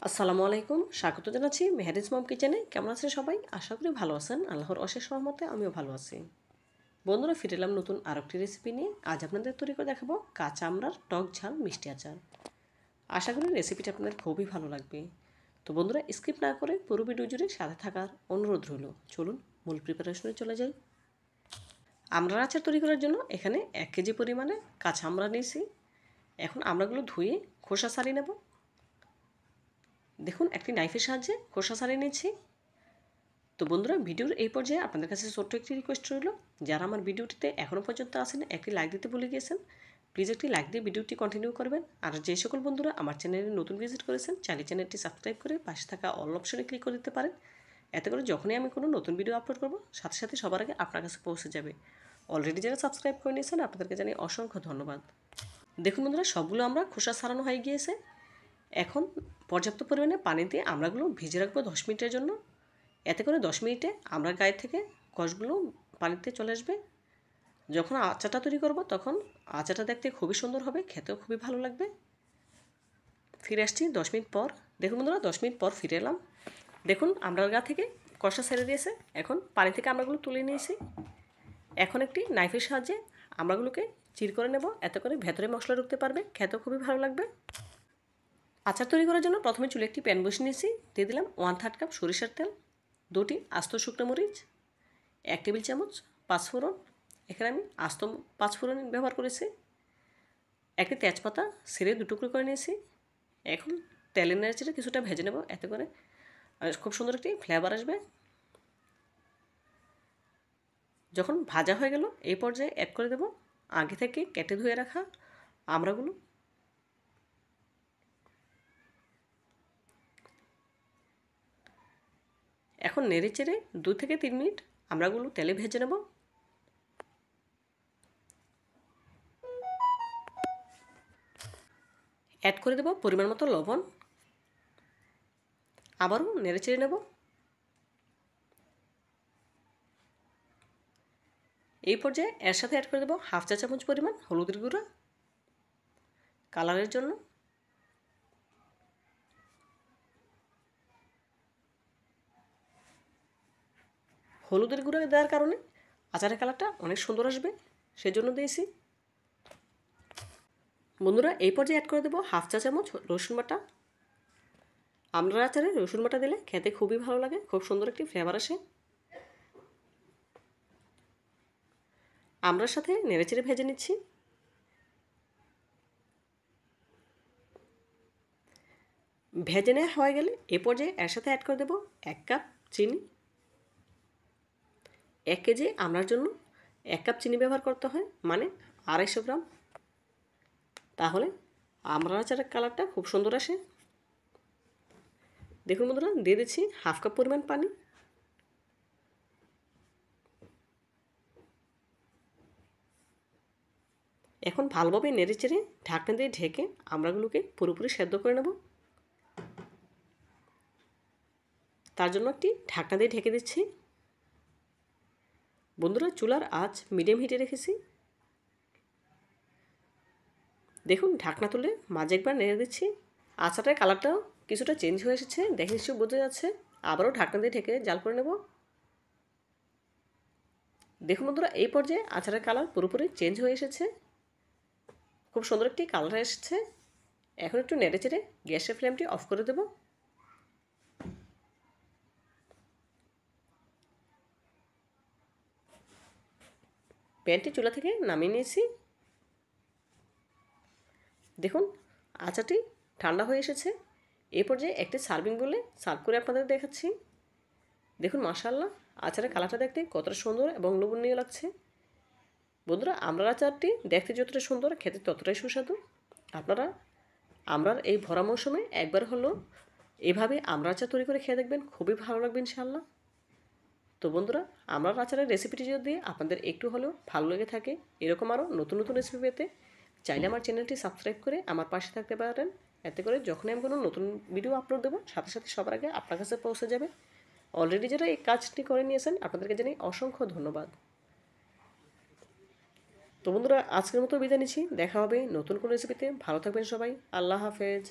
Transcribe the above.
আসসালামু আলাইকুম, স্বাগত জানাচ্ছি মেহেরিজ মম কিচেনে। কেমন আছেন সবাই? আশা করি ভালো আছেন। আল্লাহর অশেষ রহমতে আমিও ভালো আছি। বন্ধুরা, ফিরে এলাম নতুন আরেকটি রেসিপি নিয়ে। আজ আপনাদের তৈরি করে দেখাবো কাঁচা আমড়ার টক ঝাল মিষ্টি আচার। আশা করি রেসিপিটা আপনাদের খুবই ভালো লাগবে। তো বন্ধুরা, স্কিপ না করে পুরো ভিডিও জুড়ে সাথে থাকার অনুরোধ রইল। চলুন মূল প্রিপারেশনে চলে যাই। আমড়ার আচার তৈরি করার জন্য এখানে 1 কেজি পরিমাণে কাঁচা আমড়া নিয়েছি। এখন আমড়াগুলো ধুয়ে খোসা ছাড়িয়ে নেব। দেখুন, একটি নাইফের সাহায্যে খোসা ছাড়িয়ে নিয়েছি। তো বন্ধুরা, ভিডিওর এই পর্যায়ে আপনাদের কাছে ছোট্ট একটি রিকোয়েস্ট রইল, যারা আমার ভিডিওটিতে এখনও পর্যন্ত আছেন একটি লাইক দিতে ভুলে গিয়েছেন, প্লিজ একটি লাইক দিয়ে ভিডিওটি কন্টিনিউ করবেন। আর যে সকল বন্ধুরা আমার চ্যানেলে নতুন ভিজিট করেছেন, চাইলে চ্যানেলটি সাবস্ক্রাইব করে পাশে থাকা অল অপশনে ক্লিক করে দিতে পারেন। এতে করে যখনই আমি কোনো নতুন ভিডিও আপলোড করব, সাথে সাথে সবার আগে আপনার কাছে পৌঁছে যাবে। অলরেডি যারা সাবস্ক্রাইব করে নিয়েছেন, আপনাদেরকে জানাই অসংখ্য ধন্যবাদ। দেখুন বন্ধুরা, সবগুলো আমরা খোসা ছাড়ানো হয়ে গিয়েছে। এখন পর্যাপ্ত পরিমাণে পানি দিয়ে আমড়াগুলো ভিজে রাখবো 10 মিনিটের জন্য। এতে করে 10 মিনিটে আমড়ার গায়ে থেকে কষগুলো পানিতে চলে আসবে। যখন আচারটা তৈরি করব, তখন আচারটা দেখতে খুবই সুন্দর হবে, খেতেও খুবই ভালো লাগবে। ফিরে আসছি 10 মিনিট পর। দেখুন বন্ধুরা, 10 মিনিট পর ফিরে এলাম। দেখুন, আমড়ার গা থেকে কষা ছেড়ে দিয়েছে। এখন পানি থেকে আমড়াগুলো তুলে নিয়েছি। এখন একটি নাইফের সাহায্যে আমড়াগুলোকে চির করে নেব। এতে করে ভেতরে মশলা ঢুকতে পারবে, খেতেও খুবই ভালো লাগবে। আচার তৈরি করার জন্য প্রথমে চুলে একটি প্যান বসিয়ে নিয়েছি। দিয়ে দিলাম 1/3 কাপ সরিষার তেল, 2টি আস্ত শুকনো মরিচ, 1 টেবিল চামচ পাঁচফোড়ন। এখানে আমি আস্ত পাঁচফোড়ন ব্যবহার করেছি। একটি তেজপাতা ছিঁড়ে 2 টুকরো করে নিয়েছি। এখন তেলের নেড়েচেড়ে কিছুটা ভেজে নেব, এতে করে খুব সুন্দর একটি ফ্লেভার আসবে। যখন ভাজা হয়ে গেল, এই পর্যায়ে অ্যাড করে দেব আগে থেকে কেটে ধুয়ে রাখা আমড়াগুলো। এখন নেড়েচেড়ে 2 থেকে 3 মিনিট আমড়াগুলো তেলে ভেজে নেব। অ্যাড করে দেব পরিমাণ মতো লবণ। আবারও নেড়েচেড়ে নেব। এই পর্যায়ে এর সাথে অ্যাড করে দেব 1/2 চা চামচ পরিমাণ হলুদের গুঁড়া কালারের জন্য। হলুদের গুঁড়া দেওয়ার কারণে আচারের কালারটা অনেক সুন্দর আসবে, সেজন্য দিয়েছি। বন্ধুরা, এই পর্যায়ে অ্যাড করে দেব 1/2 চা চামচ রসুন বাটা। আমড়ার আচারে রসুন বাটা দিলে খেতে খুবই ভালো লাগে, খুব সুন্দর একটি ফ্লেভার আসে। আমড়ার সাথে নেড়েচেড়ে ভেজে নিচ্ছি। ভেজে নেওয়া হয়ে গেলে এ পর্যায়ে এর সাথে অ্যাড করে দেব 1 কাপ চিনি। 1 কেজি আমড়ার জন্য 1 কাপ চিনি ব্যবহার করতে হয়, মানে 250 গ্রাম। তাহলে আমড়ার আচারের কালারটা খুব সুন্দর আসে। দেখুন বন্ধুরা, দিয়ে দিচ্ছি 1/2 কাপ পরিমাণ পানি। এখন ভালোভাবে নেড়েচেড়ে ঢাকনা দিয়ে ঢেকে আমড়াগুলোকে পুরোপুরি সেদ্ধ করে নেব। তার জন্য একটি ঢাকনা দিয়ে ঢেকে দিচ্ছি। বন্ধুরা, চুলার আঁচ মিডিয়াম হিটে রেখেছি। দেখুন, ঢাকনা তুলে মাঝে একবার নেড়ে দিচ্ছি। আচারের কালারটাও কিছুটা চেঞ্জ হয়ে এসেছে, দেখে নিশ্চয়ই বোঝা যাচ্ছে। আবারও ঢাকনা দিয়ে ঢেকে জাল করে নেব। দেখুন বন্ধুরা, এই পর্যায়ে আচারের কালার পুরোপুরি চেঞ্জ হয়ে এসেছে, খুব সুন্দর একটি কালার এসেছে। এখন একটু নেড়েচেড়ে গ্যাসের ফ্লেমটি অফ করে দেব। প্যানটি চুলা থেকে নামিয়ে নিয়েছি। দেখুন, আচারটি ঠান্ডা হয়ে এসেছে। এই পর্যায়ে একটি সার্ভিং বলে সার্ভ করে আপনাদের দেখাচ্ছি। দেখুন, মাশাআল্লাহ, আচারের কালারটা দেখতে কতটা সুন্দর এবং লোভনীয় লাগছে। বন্ধুরা, আমড়ার আচারটি দেখতে যতটা সুন্দর, খেতে ততটাই সুস্বাদু। আপনারা আমড়ার এই ভরা মৌসুমে একবার হলো এভাবে আমড়ার আচার তৈরি করে খেয়ে দেখবেন, খুবই ভালো লাগবে ইনশাআল্লাহ। তো বন্ধুরা, আমড়ার আচারের রেসিপিটি যদি আপনাদের একটু হলেও ভালো লেগে থাকে, এরকম আরও নতুন নতুন রেসিপি পেতে চাইলে আমার চ্যানেলটি সাবস্ক্রাইব করে আমার পাশে থাকতে পারেন। এতে করে যখনই আমি কোনো নতুন ভিডিও আপলোড দেবো, সাথে সাথে সবার আগে আপনার কাছে পৌঁছে যাবে। অলরেডি যারা এই কাজটি করে নিয়েছেন, আপনাদেরকে জানাই অসংখ্য ধন্যবাদ। তো বন্ধুরা, আজকের মতো বিদায় নিচ্ছি। দেখা হবে নতুন কোনো রেসিপিতে। ভালো থাকবেন সবাই। আল্লাহ হাফেজ।